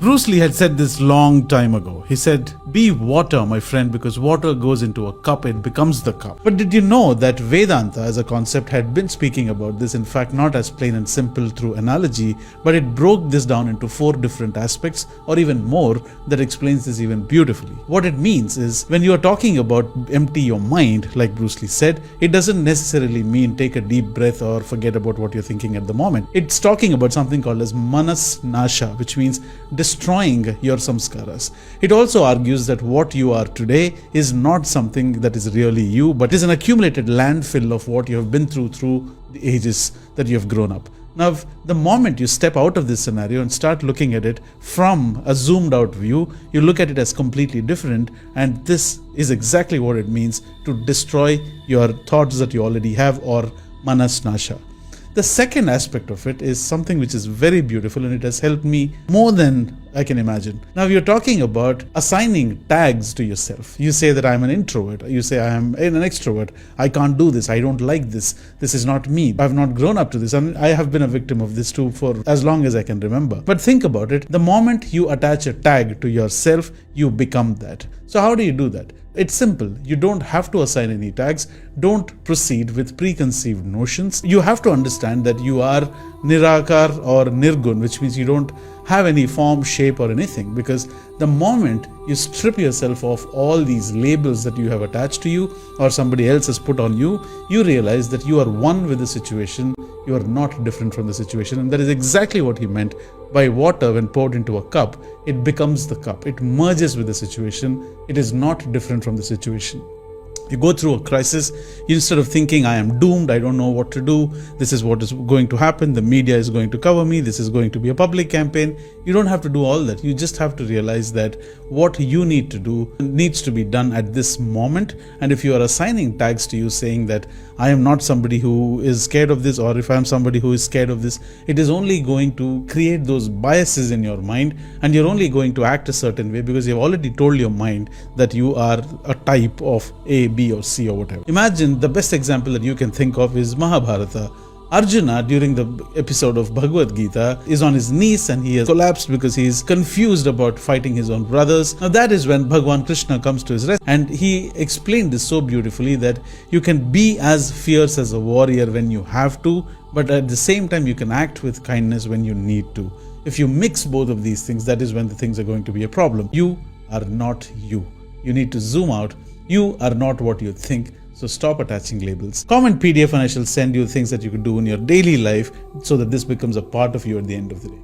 Bruce Lee had said this long time ago. He said, "Be water, my friend, because water goes into a cup, it becomes the cup." But did you know that Vedanta as a concept had been speaking about this, in fact, not as plain and simple through analogy, but it broke this down into 4 different aspects, or even more, that explains this even beautifully. What it means is, when you are talking about empty your mind, like Bruce Lee said, it doesn't necessarily mean take a deep breath or forget about what you're thinking at the moment. It's talking about something called as Mano-Nasa, which means destroying your samskaras. It also argues that what you are today is not something that is really you, but is an accumulated landfill of what you have been through the ages that you have grown up. Now, the moment you step out of this scenario and start looking at it from a zoomed out view, you look at it as completely different, and this is exactly what it means to destroy your thoughts that you already have, or Manas-Nasha. The second aspect of it is something which is very beautiful, and it has helped me more than I can imagine. Now, you're talking about assigning tags to yourself. You say that I'm an introvert. You say I am an extrovert. I can't do this. I don't like this. This is not me. I've not grown up to this. And I have been a victim of this too for as long as I can remember. But think about it. The moment you attach a tag to yourself, you become that. So how do you do that? It's simple. You don't have to assign any tags. Don't proceed with preconceived notions. You have to understand that you are Nirakara or Nirgun, which means you don't have any form, shape or anything, because the moment you strip yourself of all these labels that you have attached to you or somebody else has put on you, you realize that you are one with the situation. You are not different from the situation, and that is exactly what he meant by water. When poured into a cup, it becomes the cup. It merges with the situation. It is not different from the situation. You go through a crisis, instead of thinking I am doomed, I don't know what to do, this is what is going to happen, the media is going to cover me, this is going to be a public campaign. You don't have to do all that. You just have to realize that what you need to do needs to be done at this moment. And if you are assigning tags to you saying that I am not somebody who is scared of this, or if I am somebody who is scared of this, it is only going to create those biases in your mind, and you're only going to act a certain way because you've already told your mind that you are a type of A, B or C or whatever. Imagine the best example that you can think of is Mahabharata. Arjuna, during the episode of Bhagavad Gita, is on his knees and he has collapsed because he is confused about fighting his own brothers. Now that is when Bhagwan Krishna comes to his rescue, and he explained this so beautifully that you can be as fierce as a warrior when you have to, but at the same time you can act with kindness when you need to. If you mix both of these things, that is when the things are going to be a problem. You are not you. You need to zoom out. You are not what you think. So stop attaching labels. Comment PDF and I shall send you things that you can do in your daily life so that this becomes a part of you at the end of the day.